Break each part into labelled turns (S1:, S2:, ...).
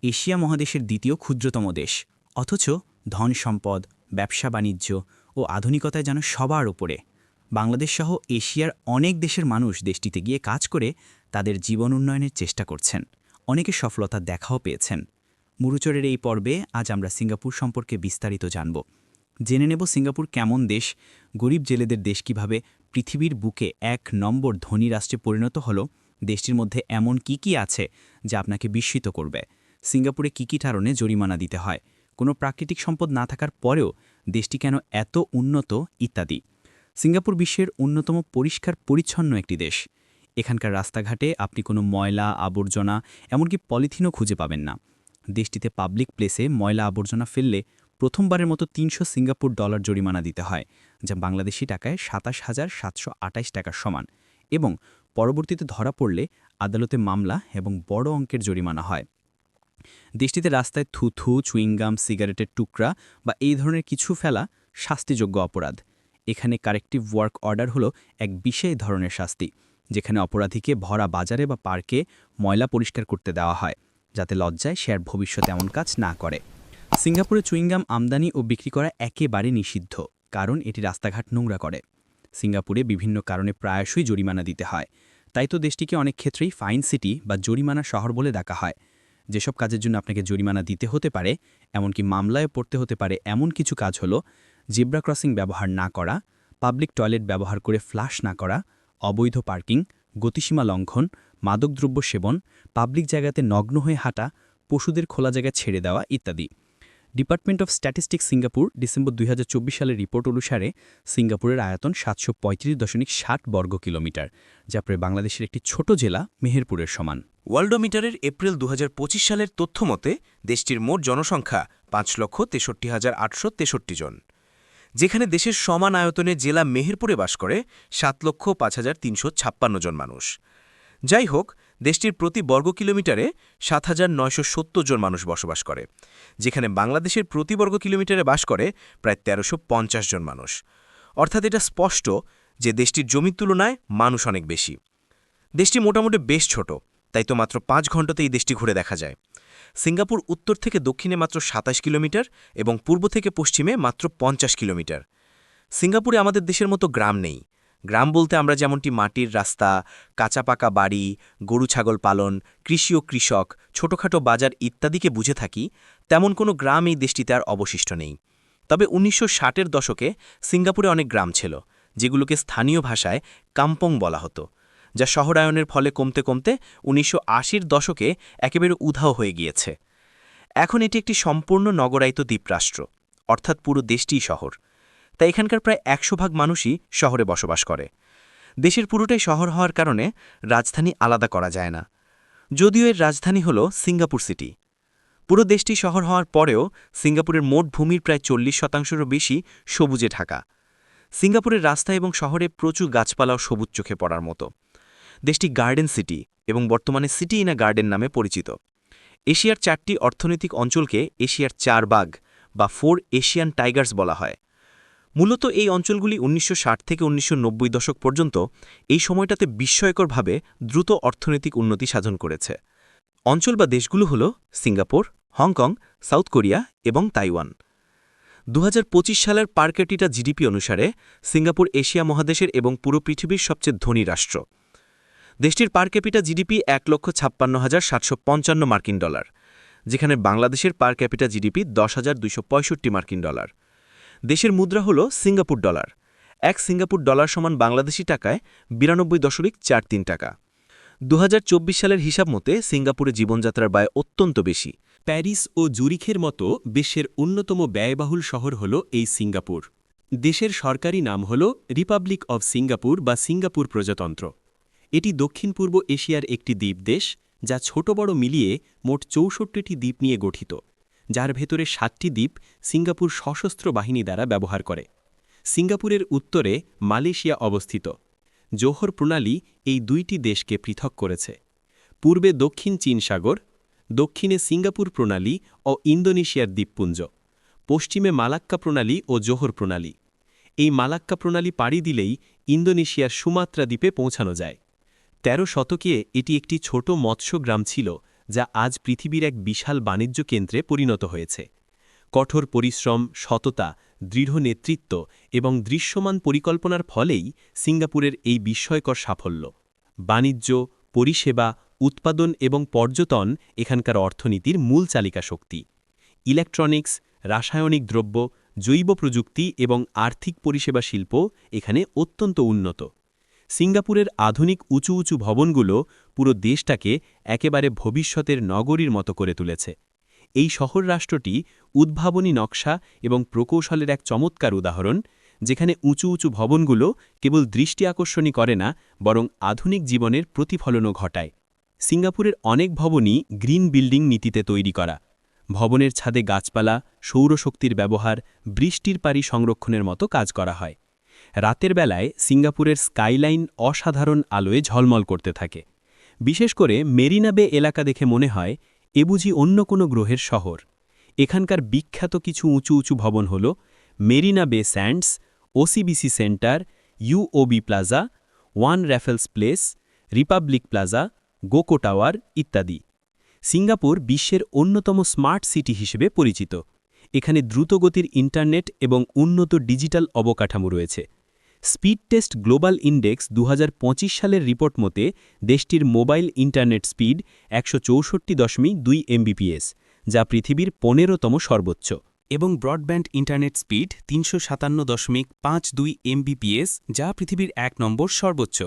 S1: Asia মহাদেশের দ্বিতীয় ক্ষুদ্রতম দেশ, অথচ ধন সম্পদ, ব্যবসা বাণিজ্য ও আধুনিকতায় যেন সবার উপরে। বাংলাদেশ সহ এশিয়ার অনেক দেশের মানুষ দেশটিতে গিয়ে কাজ করে তাদের জীবন উন্নয়নের চেষ্টা করছেন। অনেকে সফলতা দেখাও পেয়েছেন। মুরুচরের এই পর্বে আজ আমরা সিঙ্গাপুর সম্পর্কে বিস্তারিত জানব। জেনে নেব সিঙ্গাপুর কেমন দেশ, গরিব জেলেদের দেশ কিভাবে পৃথিবীর বুকে ১ নম্বর ধনী রাষ্ট্রে পরিণত হলো, দেশটির মধ্যে এমন কি আছে যা আপনাকে বিস্মিত করবে, সিঙ্গাপুরে কি কারণে জরিমানা দিতে হয়, কোনো প্রাকৃতিক সম্পদ না থাকার পরেও দেশটি কেন এত উন্নত ইত্যাদি। সিঙ্গাপুর বিশ্বের অন্যতম পরিষ্কার পরিচ্ছন্ন একটি দেশ। এখানকার রাস্তাঘাটে আপনি কোনো ময়লা আবর্জনা এমনকি পলিথিনও খুঁজে পাবেন না। দেশটিতে পাবলিক প্লেসে ময়লা আবর্জনা ফেললে প্রথমবারের মতো ৩০০ সিঙ্গাপুর ডলার জরিমানা দিতে হয়, যা বাংলাদেশি টাকায় ২৭,৭২৮ টাকার সমান, এবং পরবর্তীতে ধরা পড়লে আদালতে মামলা এবং বড় অঙ্কের জরিমানা হয়। দেশটিতে রাস্তায় থুথু, চুইংগাম, সিগারেটের টুকরা বা এই ধরনের কিছু ফেলা শাস্তিযোগ্য অপরাধ। এখানে কারেক্টিভ ওয়ার্ক অর্ডার হলো এক বিশেষ ধরনের শাস্তি, যেখানে অপরাধীকে ভরা বাজারে বা পার্কে ময়লা পরিষ্কার করতে দেওয়া হয়, যাতে লজ্জায় সে আর ভবিষ্যতে এমন কাজ না করে। সিঙ্গাপুরে চুইংগাম আমদানি ও বিক্রি করা একেবারে নিষিদ্ধ, কারণ এটি রাস্তাঘাট নোংরা করে। সিঙ্গাপুরে বিভিন্ন কারণে প্রায়শই জরিমানা দিতে হয়, তাই তো দেশটিকে অনেক ক্ষেত্রেই ফাইন সিটি বা জরিমানা শহর বলে ডাকা হয়। যেসব কাজের জন্য আপনাকে জরিমানা দিতে হতে পারে, এমনকি মামলায় পড়তে হতে পারে, এমন কিছু কাজ হলো জিব্রা ক্রসিং ব্যবহার না করা, পাবলিক টয়লেট ব্যবহার করে ফ্লাশ না করা, অবৈধ পার্কিং, গতিসীমা লঙ্ঘন, মাদকদ্রব্য সেবন, পাবলিক জায়গাতে নগ্ন হয়ে হাঁটা, পশুদের খোলা জায়গায় ছেড়ে দেওয়া ইত্যাদি। Department of statistics Singapore December ২০২৪ সালের রিপোর্ট অনুসারে সিঙ্গাপুরের আয়তন ৭৩৫.৬০ বর্গ কিলোমিটার, যা প্রায় বাংলাদেশের একটি ছোট জেলা মেহেরপুরের সমান।
S2: ওয়ার্ল্ডোমিটারের এপ্রিল ২০২৫ সালের তথ্য মতে দেশটির মোট জনসংখ্যা ৫,৬৩,৮৬৩ জন, যেখানে দেশের সমান আয়তনে জেলা মেহেরপুরে বাস করে ৭,৫,৩৫৬ জন মানুষ। যাই হোক, দেশটির প্রতি বর্গ কিলোমিটারে ৭,৯৭০ জন মানুষ বসবাস করে, যেখানে বাংলাদেশের প্রতি বর্গ কিলোমিটারে বাস করে প্রায় ১৩৫০ জন মানুষ। অর্থাৎ এটা স্পষ্ট যে দেশটির জমির তুলনায় মানুষ অনেক বেশি। দেশটি মোটামুটি বেশ ছোট, তাই তো মাত্র ৫ ঘন্টাতে এই দেশটি ঘুরে দেখা যায়। সিঙ্গাপুর উত্তর থেকে দক্ষিণে মাত্র ২৭ কিলোমিটার এবং পূর্ব থেকে পশ্চিমে মাত্র ৫০ কিলোমিটার। সিঙ্গাপুরে আমাদের দেশের মতো গ্রাম নেই। গ্রাম বলতে আমরা যেমনটি মাটির রাস্তা, কাঁচা পাকা বাড়ি, গরু ছাগল পালন, কৃষি ও কৃষক, ছোটখাটো বাজার ইত্যাদিকে বুঝে থাকি, তেমন কোনো গ্রাম এই দেশটিতে আর অবশিষ্ট নেই। তবে ১৯৬০-এর দশকে সিঙ্গাপুরে অনেক গ্রাম ছিল, যেগুলোকে স্থানীয় ভাষায় কাম্পং বলা হতো, যা শহরায়নের ফলে কমতে কমতে ১৯৮০-এর দশকে একেবারে উধাও হয়ে গিয়েছে। এখন এটি একটি সম্পূর্ণ নগরায়িত দ্বীপরাষ্ট্র, অর্থাৎ পুরো দেশটিই শহর। তাই এখানকার প্রায় ১০০% মানুষই শহরে বসবাস করে। দেশের পুরোটাই শহর হওয়ার কারণে রাজধানী আলাদা করা যায় না, যদিও এর রাজধানী হল সিঙ্গাপুর সিটি। পুরো দেশটি শহর হওয়ার পরেও সিঙ্গাপুরের মোট ভূমির প্রায় ৪০%-রও বেশি সবুজে ঢাকা। সিঙ্গাপুরের রাস্তা এবং শহরে প্রচুর গাছপালা ও সবুজ চোখে পড়ার মতো। দেশটি গার্ডেন সিটি এবং বর্তমানে সিটি ইন আ গার্ডেন নামে পরিচিত। এশিয়ার ৪টি অর্থনৈতিক অঞ্চলকে এশিয়ার ৪ বাঘ বা 4 এশিয়ান টাইগার্স বলা হয়। মূলত এই অঞ্চলগুলি ১৯৬০ থেকে ১৯৯০ দশক পর্যন্ত এই সময়টাতে বিস্ময়করভাবে দ্রুত অর্থনৈতিক উন্নতি সাধন করেছে। অঞ্চল বা দেশগুলো হল সিঙ্গাপুর, হংকং, সাউথ কোরিয়া এবং তাইওয়ান। ২০২৫ সালের পার ক্যাপিটা জিডিপি অনুসারে সিঙ্গাপুর এশিয়া মহাদেশের এবং পুরো পৃথিবীর সবচেয়ে ধনী রাষ্ট্র। দেশটির পার ক্যাপিটা জিডিপি ১,৫৬,৭৫৫ মার্কিন ডলার, যেখানে বাংলাদেশের পার ক্যাপিটা জিডিপি ১০,২৬৫ মার্কিন ডলার। দেশের মুদ্রা হল সিঙ্গাপুর ডলার। ১ সিঙ্গাপুর ডলার সমান বাংলাদেশি টাকায় ৯২.৪৩ টাকা। ২০২৪ সালের হিসাব মতে সিঙ্গাপুরে জীবনযাত্রার ব্যয় অত্যন্ত বেশি।
S3: প্যারিস ও জুরিখের মতো বিশ্বের অন্যতম ব্যয়বহুল শহর হল এই সিঙ্গাপুর। দেশের সরকারি নাম হল রিপাবলিক অব সিঙ্গাপুর বা সিঙ্গাপুর প্রজাতন্ত্র। এটি দক্ষিণ পূর্ব এশিয়ার একটি দ্বীপ দেশ, যা ছোট বড় মিলিয়ে মোট ৬৪টি দ্বীপ নিয়ে গঠিত, যার ভেতরে ৭টি দ্বীপ সিঙ্গাপুর সশস্ত্র বাহিনী দ্বারা ব্যবহার করে। সিঙ্গাপুরের উত্তরে মালয়েশিয়া অবস্থিত। জোহর প্রণালী এই দুইটি দেশকে পৃথক করেছে। পূর্বে দক্ষিণ চীন সাগর, দক্ষিণে সিঙ্গাপুর প্রণালী ও ইন্দোনেশিয়ার দ্বীপপুঞ্জ, পশ্চিমে মালাক্কা প্রণালী ও জোহর প্রণালী। এই মালাক্কা প্রণালী পাড়ি দিলেই ইন্দোনেশিয়ার সুমাত্রা দ্বীপে পৌঁছানো যায়। ১৩ শতকে এটি একটি ছোট মৎস্য গ্রাম ছিল, যা আজ পৃথিবীর এক বিশাল বাণিজ্য কেন্দ্রে পরিণত হয়েছে। কঠোর পরিশ্রম, সততা, দৃঢ় নেতৃত্ব এবং দৃশ্যমান পরিকল্পনার ফলেই সিঙ্গাপুরের এই বিস্ময়কর সাফল্য। বাণিজ্য, পরিষেবা, উৎপাদন এবং পর্যটন এখানকার অর্থনীতির মূল চালিকা শক্তি। ইলেকট্রনিক্স, রাসায়নিক দ্রব্য, জৈব প্রযুক্তি এবং আর্থিক পরিষেবা শিল্প এখানে অত্যন্ত উন্নত। সিঙ্গাপুরের আধুনিক উঁচু উঁচু ভবনগুলো পুরো দেশটাকে একেবারে ভবিষ্যতের নগরীর মতো করে তুলেছে। এই শহর রাষ্ট্রটি উদ্ভাবনী নকশা এবং প্রকৌশলের এক চমৎকার উদাহরণ, যেখানে উঁচু উঁচু ভবনগুলো কেবল দৃষ্টি আকর্ষণই করে না, বরং আধুনিক জীবনের প্রতিফলনও ঘটায়। সিঙ্গাপুরের অনেক ভবনই গ্রিন বিল্ডিং নীতিতে তৈরি করা। ভবনের ছাদে গাছপালা, সৌরশক্তির ব্যবহার, বৃষ্টির পানি সংরক্ষণের মতো কাজ করা হয়। রাতের বেলায় সিঙ্গাপুরের স্কাইলাইন অসাধারণ আলোয় ঝলমল করতে থাকে। বিশেষ করে মেরিনা বে এলাকা দেখে মনে হয় এ বুঝি অন্য কোনো গ্রহের শহর। এখানকার বিখ্যাত কিছু উঁচু উঁচু ভবন হল Marina Bay Sands, OCBC Centre, UOB Plaza, One Raffles Place, Republic Plaza, Guoco Tower ইত্যাদি। সিঙ্গাপুর বিশ্বের অন্যতম স্মার্ট সিটি হিসেবে পরিচিত। এখানে দ্রুতগতির ইন্টারনেট এবং উন্নত ডিজিটাল অবকাঠামো রয়েছে। স্পিড টেস্ট গ্লোবাল ইন্ডেক্স ২০২৫ সালের রিপোর্ট মতে দেশটির মোবাইল ইন্টারনেট স্পিড ১৬৪.২ এমবিপিএস, যা পৃথিবীর ১৫তম সর্বোচ্চ,
S4: এবং ব্রডব্যান্ড ইন্টারনেট স্পিড ৩৫৭.৫২ এমবিপিএস, যা পৃথিবীর ১ নম্বর সর্বোচ্চ।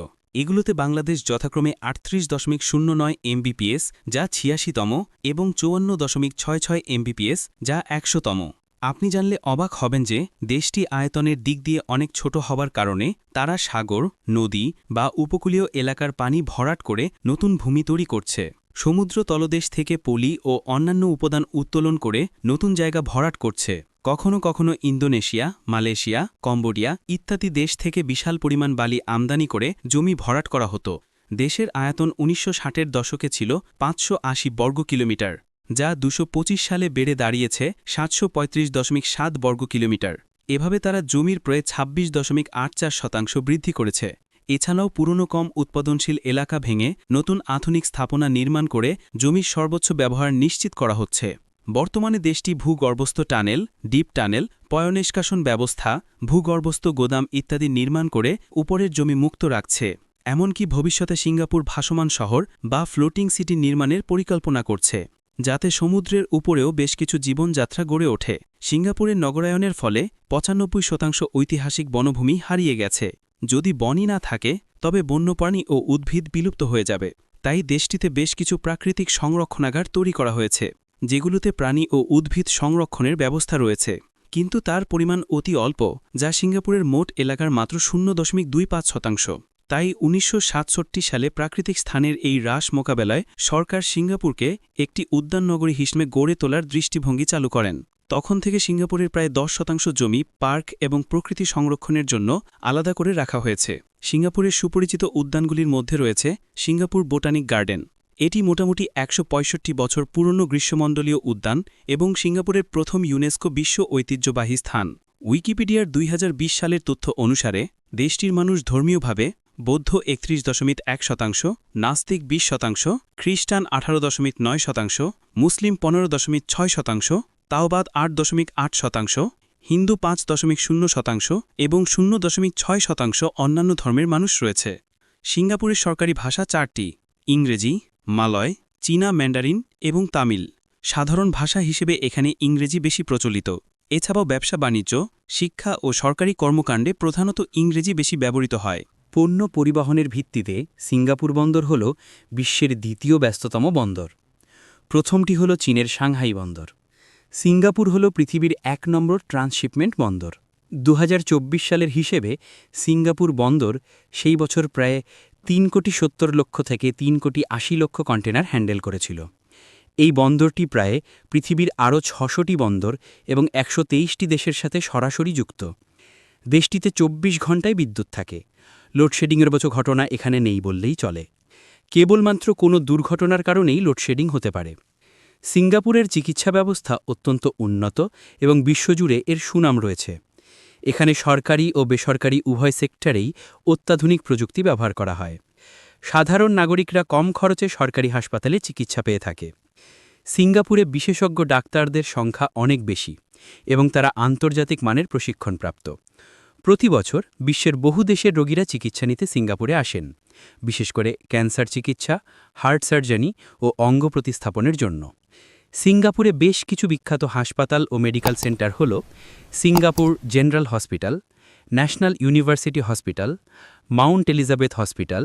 S4: এগুলোতে বাংলাদেশ যথাক্রমে ৩৮.০৯ এমবিপিএস, যা ৮৬তম, এবং ৫৪.৬৬ এমবিপিএস, যা ১০০তম। আপনি জানলে অবাক হবেন যে দেশটি আয়তনের দিক দিয়ে অনেক ছোট হবার কারণে তারা সাগর, নদী বা উপকূলীয় এলাকার পানি ভরাট করে নতুন ভূমি তৈরি করছে। সমুদ্র তলদেশ থেকে পলি ও অন্যান্য উপাদান উত্তোলন করে নতুন জায়গা ভরাট করছে। কখনো কখনো ইন্দোনেশিয়া, মালয়েশিয়া, কম্বোডিয়া ইত্যাদি দেশ থেকে বিশাল পরিমাণ বালি আমদানি করে জমি ভরাট করা হতো। দেশের আয়তন ১৯৬০-এর দশকে ছিল ৫৮০ বর্গ কিলোমিটার, যা ২০২৫ সালে বেড়ে দাঁড়িয়েছে ৭৩৫.৭ বর্গ কিলোমিটার। এভাবে তারা জমির প্রায় ২৬.৮৪% বৃদ্ধি করেছে। এছাড়াও পুরনো কম উৎপাদনশীল এলাকা ভেঙে নতুন আধুনিক স্থাপনা নির্মাণ করে জমির সর্বোচ্চ ব্যবহার নিশ্চিত করা হচ্ছে। বর্তমানে দেশটি ভূগর্ভস্থ টানেল, ডিপ টানেল, পয়ঃনিষ্কাশন ব্যবস্থা, ভূগর্ভস্থ গোদাম ইত্যাদি নির্মাণ করে উপরের জমি মুক্ত রাখছে। এমনকি ভবিষ্যতে সিঙ্গাপুর ভাসমান শহর বা ফ্লোটিং সিটি নির্মাণের পরিকল্পনা করছে, যাতে সমুদ্রের উপরেও বেশ কিছু জীবনযাত্রা গড়ে ওঠে। সিঙ্গাপুরের নগরায়নের ফলে ৯৫% ঐতিহাসিক বনভূমি হারিয়ে গেছে। যদি বনই না থাকে তবে বন্যপ্রাণী ও উদ্ভিদ বিলুপ্ত হয়ে যাবে। তাই দেশটিতে বেশ কিছু প্রাকৃতিক সংরক্ষণাগার তৈরি করা হয়েছে, যেগুলোতে প্রাণী ও উদ্ভিদ সংরক্ষণের ব্যবস্থা রয়েছে, কিন্তু তার পরিমাণ অতি অল্প, যা সিঙ্গাপুরের মোট এলাকার মাত্র ০.২৫%। তাই ১৯৬৭ সালে প্রাকৃতিক স্থানের এই হ্রাস মোকাবেলায় সরকার সিঙ্গাপুরকে একটি উদ্যাননগরী হিসেবে গড়ে তোলার দৃষ্টিভঙ্গি চালু করেন। তখন থেকে সিঙ্গাপুরের প্রায় ১০% জমি পার্ক এবং প্রকৃতি সংরক্ষণের জন্য আলাদা করে রাখা হয়েছে। সিঙ্গাপুরের সুপরিচিত উদ্যানগুলির মধ্যে রয়েছে সিঙ্গাপুর বোটানিক গার্ডেন। এটি মোটামুটি ১৬৫ বছর পুরনো গ্রীষ্মমণ্ডলীয় উদ্যান এবং সিঙ্গাপুরের প্রথম ইউনেস্কো বিশ্ব ঐতিহ্যবাহী স্থান। উইকিপিডিয়ার ২০২০ সালের তথ্য অনুসারে দেশটির মানুষ ধর্মীয়ভাবে বৌদ্ধ ৩১.১%, নাস্তিক ২০%, খ্রিস্টান ১৮.৯%, মুসলিম ১৫.৬%, তাওবাদ ৮.৮%, হিন্দু ৫.০% এবং ০.৬% অন্যান্য ধর্মের মানুষ রয়েছে। সিঙ্গাপুরের সরকারি ভাষা ৪টি: ইংরেজি, মালয়, চীনা ম্যান্ডারিন এবং তামিল। সাধারণ ভাষা হিসেবে এখানে ইংরেজি বেশি প্রচলিত। এছাড়াও ব্যবসা বাণিজ্য, শিক্ষা ও সরকারি কর্মকাণ্ডে প্রধানত ইংরেজি বেশি ব্যবহৃত হয়।
S1: পণ্য পরিবহনের ভিত্তিতে সিঙ্গাপুর বন্দর হল বিশ্বের দ্বিতীয় ব্যস্ততম বন্দর। প্রথমটি হল চীনের সাংহাই বন্দর। সিঙ্গাপুর হল পৃথিবীর ১ নম্বর ট্রান্সশিপমেন্ট বন্দর। ২০২৪ সালের হিসেবে সিঙ্গাপুর বন্দর সেই বছর প্রায় ৩,৭০,০০,০০০ থেকে ৩,৮০,০০,০০০ কন্টেনার হ্যান্ডেল করেছিল। এই বন্দরটি প্রায় পৃথিবীর আরও ৬০০টি বন্দর এবং ১২৩টি দেশের সাথে সরাসরি যুক্ত। দেশটিতে ২৪ ঘণ্টায় বিদ্যুৎ থাকে। লোডশেডিংয়ের মতো ঘটনা এখানে নেই বললেই চলে। কেবলমাত্র কোনো দুর্ঘটনার কারণেই লোডশেডিং হতে পারে। সিঙ্গাপুরের চিকিৎসা ব্যবস্থা অত্যন্ত উন্নত এবং বিশ্বজুড়ে এর সুনাম রয়েছে। এখানে সরকারি ও বেসরকারি উভয় সেক্টরেই অত্যাধুনিক প্রযুক্তি ব্যবহার করা হয়। সাধারণ নাগরিকরা কম খরচে সরকারি হাসপাতালে চিকিৎসা পেয়ে থাকে।
S4: সিঙ্গাপুরে বিশেষজ্ঞ ডাক্তারদের সংখ্যা অনেক বেশি এবং তারা আন্তর্জাতিক মানের প্রশিক্ষণপ্রাপ্ত। প্রতি বছর বিশ্বের বহু দেশের রোগীরা চিকিৎসা নিতে সিঙ্গাপুরে আসেন, বিশেষ করে ক্যান্সার চিকিৎসা, হার্ট সার্জারি ও অঙ্গ প্রতিস্থাপনের জন্য। সিঙ্গাপুরে বেশ কিছু বিখ্যাত হাসপাতাল ও মেডিকেল সেন্টার হল Singapore general hospital, national university hospital, Mount Elizabeth hospital,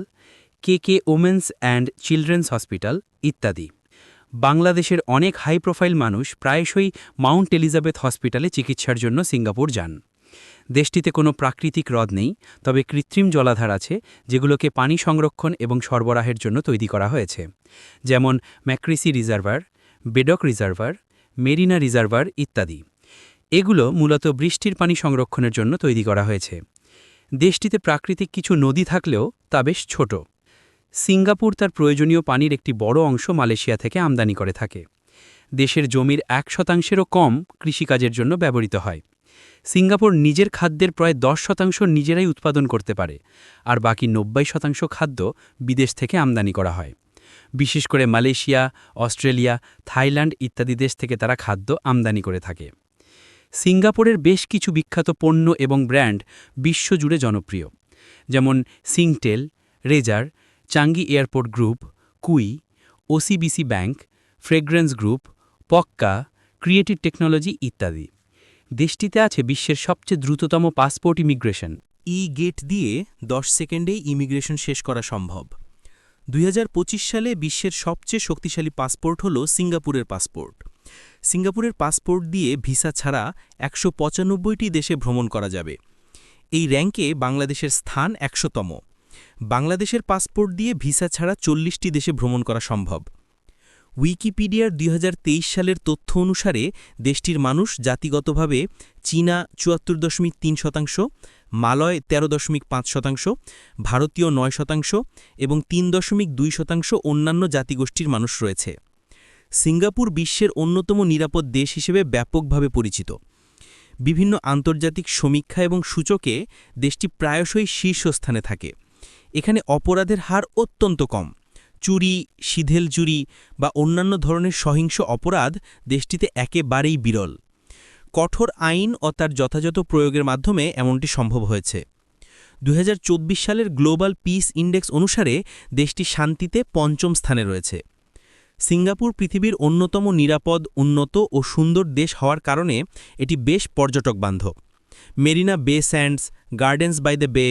S4: কেকে ওমেন্স অ্যান্ড চিলড্রেন্স হসপিটাল ইত্যাদি। বাংলাদেশের অনেক হাই প্রোফাইল মানুষ প্রায়শই মাউন্ট এলিজাবেথ হসপিটালে চিকিৎসার জন্য সিঙ্গাপুর যান। দেশটিতে কোনো প্রাকৃতিক হ্রদ নেই, তবে কৃত্রিম জলাধার আছে যেগুলোকে পানি সংরক্ষণ এবং সরবরাহের জন্য তৈরি করা হয়েছে, যেমন ম্যাক্রিসি রিজার্ভার, বেডক রিজার্ভার, মেরিনা রিজার্ভার ইত্যাদি। এগুলো মূলত বৃষ্টির পানি সংরক্ষণের জন্য তৈরি করা হয়েছে। দেশটিতে প্রাকৃতিক কিছু নদী থাকলেও তা বেশ ছোট। সিঙ্গাপুর তার প্রয়োজনীয় পানির একটি বড় অংশ মালয়েশিয়া থেকে আমদানি করে থাকে। দেশের জমির 1%-এরও কম কৃষিকাজের জন্য ব্যবহৃত হয়। সিঙ্গাপুর নিজের খাদ্যের প্রায় 10% নিজেরাই উৎপাদন করতে পারে, আর বাকি 90% খাদ্য বিদেশ থেকে আমদানি করা হয়। বিশেষ করে মালয়েশিয়া, অস্ট্রেলিয়া, থাইল্যান্ড ইত্যাদি দেশ থেকে তারা খাদ্য আমদানি করে থাকে। সিঙ্গাপুরের বেশ কিছু বিখ্যাত পণ্য এবং ব্র্যান্ড বিশ্বজুড়ে জনপ্রিয়, যেমন Singtel, Razer, Changi Airport Group, কুই, ওসিবিসি ব্যাংক, ফ্রেগ্রেন্স গ্রুপ, পক্কা, ক্রিয়েটিভ টেকনোলজি ইত্যাদি। দেশটিতে আছে বিশ্বের সবচেয়ে দ্রুততম পাসপোর্ট ইমিগ্রেশন।
S2: গেট দিয়ে 10 সেকেন্ডেই ইমিগ্রেশন শেষ করা সম্ভব। 2025 সালে বিশ্বের সবচেয়ে শক্তিশালী পাসপোর্ট হল সিঙ্গাপুরের পাসপোর্ট। সিঙ্গাপুরের পাসপোর্ট দিয়ে ভিসা ছাড়া 195টি দেশে ভ্রমণ করা যাবে। এই র্যাঙ্কে বাংলাদেশের স্থান 100তম। বাংলাদেশের পাসপোর্ট দিয়ে ভিসা ছাড়া 40টি দেশে ভ্রমণ করা সম্ভব। উইকিপিডিয়ার 2023 সালের তথ্য অনুসারে দেশটির মানুষ জাতিগতভাবে চীনা 74.3%, মালয় 13.5%, ভারতীয় 9% এবং 3.2% অন্যান্য জাতিগোষ্ঠীর মানুষ রয়েছে। সিঙ্গাপুর বিশ্বের অন্যতম নিরাপদ দেশ হিসেবে ব্যাপকভাবে পরিচিত। বিভিন্ন আন্তর্জাতিক সমীক্ষা এবং সূচকে দেশটি প্রায়শই শীর্ষস্থানে থাকে। এখানে অপরাধের হার অত্যন্ত কম। চুরি, শিথিল চুরি বা অন্যান্য ধরনের সহিংস অপরাধ দেশটিতে একেবারেই বিরল। কঠোর আইন ও তার যথাযথ প্রয়োগের মাধ্যমে এমনটি সম্ভব হয়েছে। 2024 সালের গ্লোবাল পিস ইন্ডেক্স অনুসারে দেশটি শান্তিতে 5ম স্থানে রয়েছে। সিঙ্গাপুর পৃথিবীর অন্যতম নিরাপদ, উন্নত ও সুন্দর দেশ হওয়ার কারণে এটি বেশ পর্যটকবান্ধব। Marina Bay Sands, Gardens by the Bay,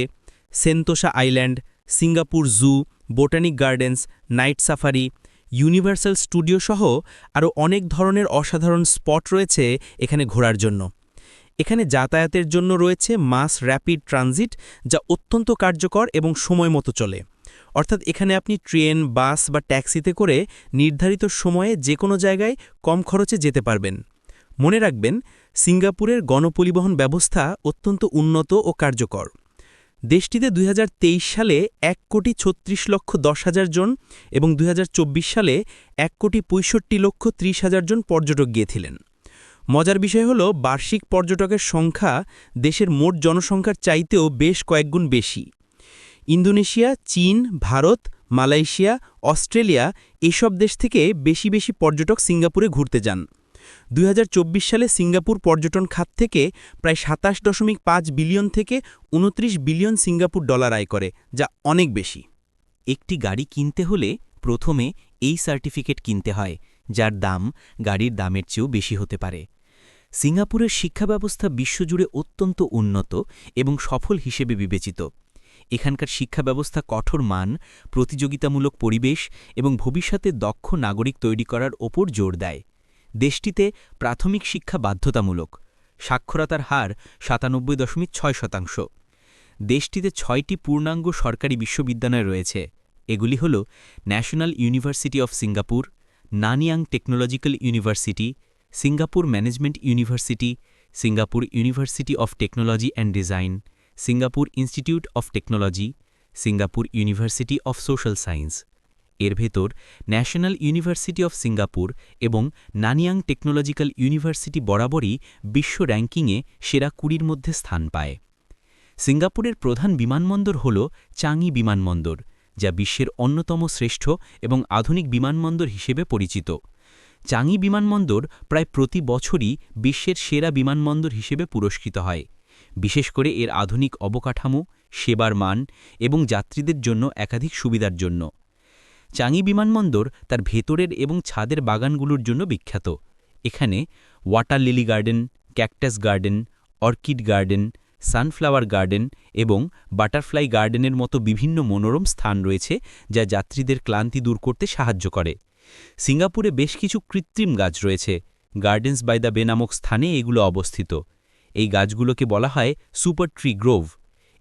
S2: Sentosa Island, Singapore Zoo, Botanic Gardens, Night Safari, Universal Studio সহ আরও অনেক ধরনের অসাধারণ স্পট রয়েছে এখানে ঘোরার জন্য। এখানে যাতায়াতের জন্য রয়েছে মাস র্যাপিড ট্রানজিট, যা অত্যন্ত কার্যকর এবং সময়মতো চলে। অর্থাৎ এখানে আপনি ট্রেন, বাস বা ট্যাক্সিতে করে নির্ধারিত সময়ে যে কোনো জায়গায় কম খরচে যেতে পারবেন। মনে রাখবেন, সিঙ্গাপুরের গণপরিবহন ব্যবস্থা অত্যন্ত উন্নত ও কার্যকর। দেশটিতে 2023 সালে 1,36,10,000 জন এবং 2024 সালে 1,65,30,000 জন পর্যটক গিয়েছিলেন। মজার বিষয় হল, বার্ষিক পর্যটকের সংখ্যা দেশের মোট জনসংখ্যার চাইতেও বেশ কয়েকগুণ বেশি। ইন্দোনেশিয়া, চীন, ভারত, মালয়েশিয়া, অস্ট্রেলিয়া এসব দেশ থেকে বেশি বেশি পর্যটক সিঙ্গাপুরে ঘুরতে যান। 2024 সালে সিঙ্গাপুর পর্যটন খাত থেকে প্রায় 27.5 বিলিয়ন থেকে 29 বিলিয়ন সিঙ্গাপুর ডলার আয় করে, যা অনেক বেশি।
S5: একটি গাড়ি কিনতে হলে প্রথমে এই সার্টিফিকেট কিনতে হয়, যার দাম গাড়ির দামের চেয়েও বেশি হতে পারে। সিঙ্গাপুরের শিক্ষা ব্যবস্থা বিশ্বজুড়ে অত্যন্ত উন্নত এবং সফল হিসেবে বিবেচিত। এখানকার শিক্ষা ব্যবস্থা কঠোর মান, প্রতিযোগিতামূলক পরিবেশ এবং ভবিষ্যতে দক্ষ নাগরিক তৈরি করার ওপর জোর দেয়। দেশটিতে প্রাথমিক শিক্ষা বাধ্যতামূলক। সাক্ষরতার হার 97.6%। দেশটিতে 6টি পূর্ণাঙ্গ সরকারি বিশ্ববিদ্যালয় রয়েছে। এগুলি হল national university of Singapore, Nanyang technological university, Singapore management university, Singapore university of technology and design, Singapore institute of technology, Singapore university of social science. এর ভেতর ন্যাশনাল ইউনিভার্সিটি অফ সিঙ্গাপুর এবং নানিয়াং টেকনোলজিক্যাল ইউনিভার্সিটি বরাবরই বিশ্ব র্যাঙ্কিংয়ে সেরা 20-র মধ্যে স্থান পায়। সিঙ্গাপুরের প্রধান বিমানবন্দর হল চাঙ্গি বিমানবন্দর, যা বিশ্বের অন্যতম শ্রেষ্ঠ এবং আধুনিক বিমানবন্দর হিসেবে পরিচিত। চাঙ্গি বিমানবন্দর প্রায় প্রতি বছরই বিশ্বের সেরা বিমানবন্দর হিসেবে পুরস্কৃত হয়, বিশেষ করে এর আধুনিক অবকাঠামো, সেবার মান এবং যাত্রীদের জন্য একাধিক সুবিধার জন্য। চাঙ্গি বিমানবন্দর তার ভেতরের এবং ছাদের বাগানগুলোর জন্য বিখ্যাত। এখানে water lily garden, cactus garden, orchid garden, sunflower garden এবং বাটারফ্লাই গার্ডেনের মতো বিভিন্ন মনোরম স্থান রয়েছে, যা যাত্রীদের ক্লান্তি দূর করতে সাহায্য করে। সিঙ্গাপুরে বেশ কিছু কৃত্রিম গাছ রয়েছে। গার্ডেন্স বাই দ্য বে নামক স্থানে এগুলো অবস্থিত। এই গাছগুলোকে বলা হয় সুপার ট্রি গ্রোভ।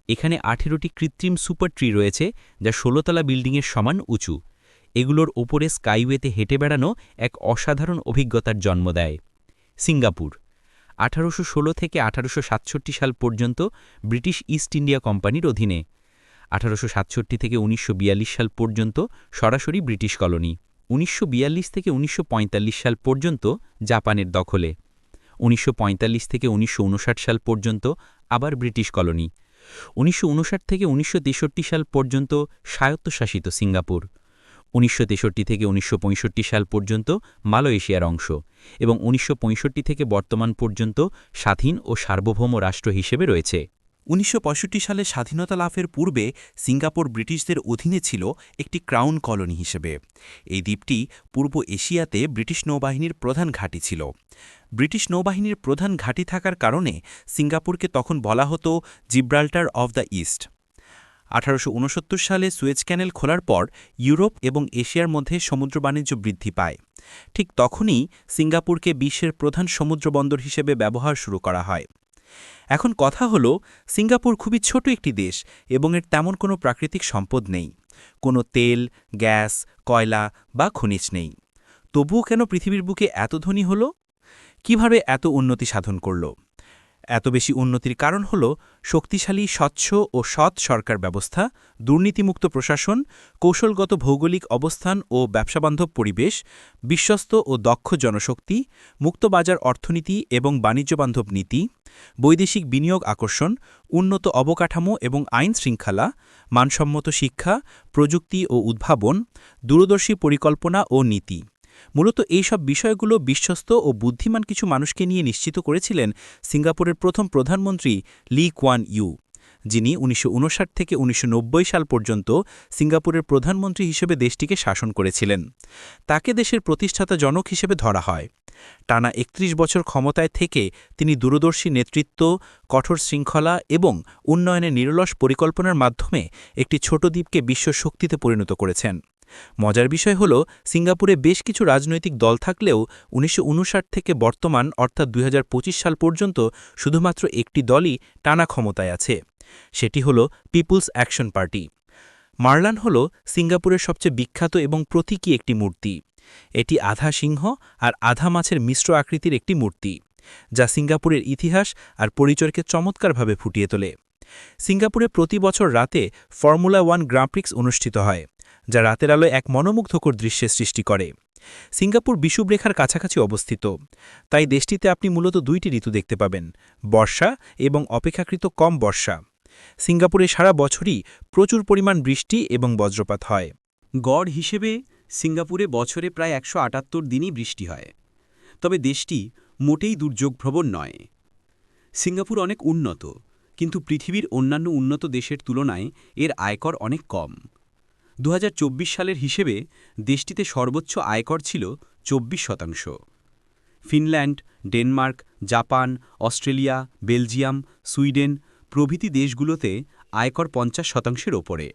S5: এখানে 18টি কৃত্রিম সুপার ট্রি রয়েছে, যা 16তলা বিল্ডিংয়ের সমান উঁচু। এগুলোর ওপরে স্কাইওয়েতে হেঁটে বেড়ানো এক অসাধারণ অভিজ্ঞতার জন্ম দেয়। সিঙ্গাপুর 1816 থেকে 1867 সাল পর্যন্ত ব্রিটিশ ইস্ট ইন্ডিয়া কোম্পানির অধীনে। 1867 থেকে 1942 সাল পর্যন্ত সরাসরি ব্রিটিশ কলোনি। 1942 থেকে 1945 সাল পর্যন্ত জাপানের দখলে। 1945 থেকে 1959 সাল পর্যন্ত আবার ব্রিটিশ কলোনি। 1959 থেকে 1963 সাল পর্যন্ত স্বায়ত্তশাসিত সিঙ্গাপুর। 1963 থেকে 1965 সাল পর্যন্ত মালয়েশিয়ার অংশ এবং 1965 থেকে বর্তমান পর্যন্ত স্বাধীন ও সার্বভৌম রাষ্ট্র হিসেবে রয়েছে।
S6: 1965 সালে স্বাধীনতা লাভের পূর্বে সিঙ্গাপুর ব্রিটিশদের অধীনে ছিল একটি ক্রাউন কলোনি হিসেবে। এই দ্বীপটি পূর্ব এশিয়াতে ব্রিটিশ নৌবাহিনীর প্রধান ঘাঁটি ছিল। ব্রিটিশ নৌবাহিনীর প্রধান ঘাঁটি থাকার কারণে সিঙ্গাপুরকে তখন বলা হতো জিব্রাল্টার অফ দ্য ইস্ট। 1869 সালে সুয়েজ ক্যানেল খোলার পর ইউরোপ এবং এশিয়ার মধ্যে সমুদ্র বাণিজ্য বৃদ্ধি পায়। ঠিক তখনই সিঙ্গাপুরকে বিশ্বের প্রধান সমুদ্রবন্দর হিসেবে ব্যবহার শুরু করা হয়। এখন কথা হলো, সিঙ্গাপুর খুবই ছোট একটি দেশ এবং এর তেমন কোনো প্রাকৃতিক সম্পদ নেই। কোনো তেল, গ্যাস, কয়লা বা খনিজ নেই। তবুও কেন পৃথিবীর বুকে এত ধনী হল? কিভাবে এত উন্নতি সাধন করল? এত বেশি উন্নতির কারণ হল শক্তিশালী, স্বচ্ছ ও সৎ সরকার ব্যবস্থা, দুর্নীতিমুক্ত প্রশাসন, কৌশলগত ভৌগোলিক অবস্থান ও ব্যবসাবান্ধব পরিবেশ, বিশ্বস্ত ও দক্ষ জনশক্তি, মুক্তবাজার অর্থনীতি এবং বাণিজ্যবান্ধব নীতি, বৈদেশিক বিনিয়োগ আকর্ষণ, উন্নত অবকাঠামো এবং আইন শৃঙ্খলা, মানসম্মত শিক্ষা, প্রযুক্তি ও উদ্ভাবন, দূরদর্শী পরিকল্পনা ও নীতি। মূলত এইসব বিষয়গুলো বিশ্বস্ত ও বুদ্ধিমান কিছু মানুষকে নিয়ে নিশ্চিত করেছিলেন সিঙ্গাপুরের প্রথম প্রধানমন্ত্রী লি কুয়ান ইউ, যিনি 1959 থেকে 1990 সাল পর্যন্ত সিঙ্গাপুরের প্রধানমন্ত্রী হিসেবে দেশটিকে শাসন করেছিলেন। তাকে দেশের প্রতিষ্ঠাতা জনক হিসেবে ধরা হয়। টানা 31 বছর ক্ষমতায় থেকে তিনি দূরদর্শী নেতৃত্ব, কঠোর শৃঙ্খলা এবং উন্নয়নের নিরলস পরিকল্পনার মাধ্যমে একটি ছোট দ্বীপকে বিশ্ব শক্তিতে পরিণত করেছেন। মজার বিষয় হল, সিঙ্গাপুরে বেশ কিছু রাজনৈতিক দল থাকলেও 1959 থেকে বর্তমান অর্থাৎ 2025 সাল পর্যন্ত শুধুমাত্র একটি দলই টানা ক্ষমতায় আছে। সেটি হল পিপুলস অ্যাকশন পার্টি। মার্লান হল সিঙ্গাপুরের সবচেয়ে বিখ্যাত এবং প্রতীকী একটি মূর্তি। এটি আধা সিংহ আর আধা মাছের মিশ্র আকৃতির একটি মূর্তি, যা সিঙ্গাপুরের ইতিহাস আর পরিচয়কে চমৎকারভাবে ফুটিয়ে তোলে। সিঙ্গাপুরে প্রতি বছর রাতে ফর্মুলা 1 গ্রাঁ প্রিক্স অনুষ্ঠিত হয়, যা রাতের আলোয় এক মনোমুগ্ধকর দৃশ্যের সৃষ্টি করে। সিঙ্গাপুর বিষুবরেখার কাছাকাছি অবস্থিত, তাই দেশটিতে আপনি মূলত 2টি ঋতু দেখতে পাবেন, বর্ষা এবং অপেক্ষাকৃত কম বর্ষা। সিঙ্গাপুরে সারা বছরই প্রচুর পরিমাণ বৃষ্টি এবং বজ্রপাত হয়।
S4: গড় হিসেবে সিঙ্গাপুরে বছরে প্রায় 178 দিনই বৃষ্টি হয়। তবে দেশটি মোটেই দুর্যোগপ্রবণ নয়। সিঙ্গাপুর অনেক উন্নত, কিন্তু পৃথিবীর অন্যান্য উন্নত দেশের তুলনায় এর আয়কর অনেক কম। 2024 সালের হিসেবে দেশটিতে সর্বোচ্চ আয়কর ছিল 24%। Finland, Denmark, Japan, Australia, Belgium, Sweden প্রভৃতি দেশগুলোতে আয়কর 50%-এর ওপরে।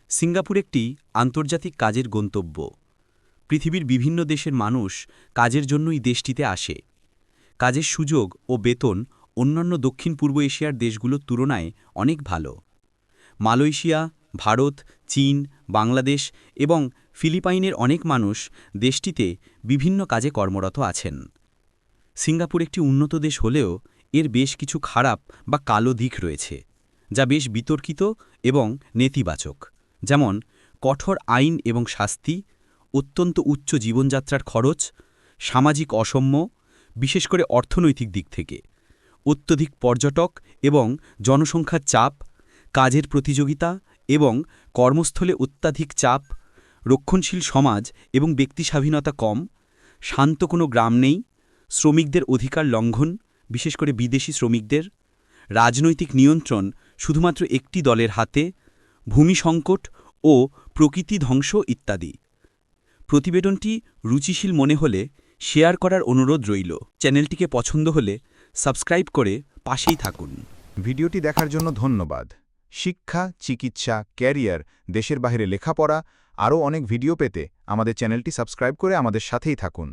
S4: সিঙ্গাপুর একটি আন্তর্জাতিক কাজের গন্তব্য। পৃথিবীর বিভিন্ন দেশের মানুষ কাজের জন্যই দেশটিতে আসে। কাজের সুযোগ ও বেতন অন্যান্য দক্ষিণ পূর্ব এশিয়ার দেশগুলোর তুলনায় অনেক ভালো। মালয়েশিয়া, ভারত, চীন, বাংলাদেশ এবং ফিলিপাইনের অনেক মানুষ দেশটিতে বিভিন্ন কাজে কর্মরত আছেন। সিঙ্গাপুর একটি উন্নত দেশ হলেও এর বেশ কিছু খারাপ বা কালো দিক রয়েছে, যা বেশ বিতর্কিত এবং নেতিবাচক, যেমন কঠোর আইন এবং শাস্তি, অত্যন্ত উচ্চ জীবনযাত্রার খরচ, সামাজিক অসাম্য, বিশেষ করে অর্থনৈতিক দিক থেকে, অত্যধিক পর্যটক এবং জনসংখ্যার চাপ, কাজের প্রতিযোগিতা এবং কর্মস্থলে অত্যাধিক চাপ, রক্ষণশীল সমাজ এবং ব্যক্তিস্বাধীনতা কম,
S1: শান্ত কোনো গ্রাম নেই, শ্রমিকদের অধিকার লঙ্ঘন, বিশেষ করে বিদেশি শ্রমিকদের, রাজনৈতিক নিয়ন্ত্রণ শুধুমাত্র একটি দলের হাতে, ভূমি সংকট ও প্রকৃতি ধ্বংস ইত্যাদি। প্রতিবেদনটি রুচিশীল মনে হলে শেয়ার করার অনুরোধ রইল। চ্যানেলটিকে পছন্দ হলে সাবস্ক্রাইব করে পাশেই থাকুন।
S7: ভিডিওটি দেখার জন্য ধন্যবাদ। শিক্ষা, চিকিৎসা, ক্যারিয়ার, দেশের বাইরে লেখাপড়া আরও অনেক ভিডিও পেতে আমাদের চ্যানেলটি সাবস্ক্রাইব করে আমাদের সাথেই থাকুন।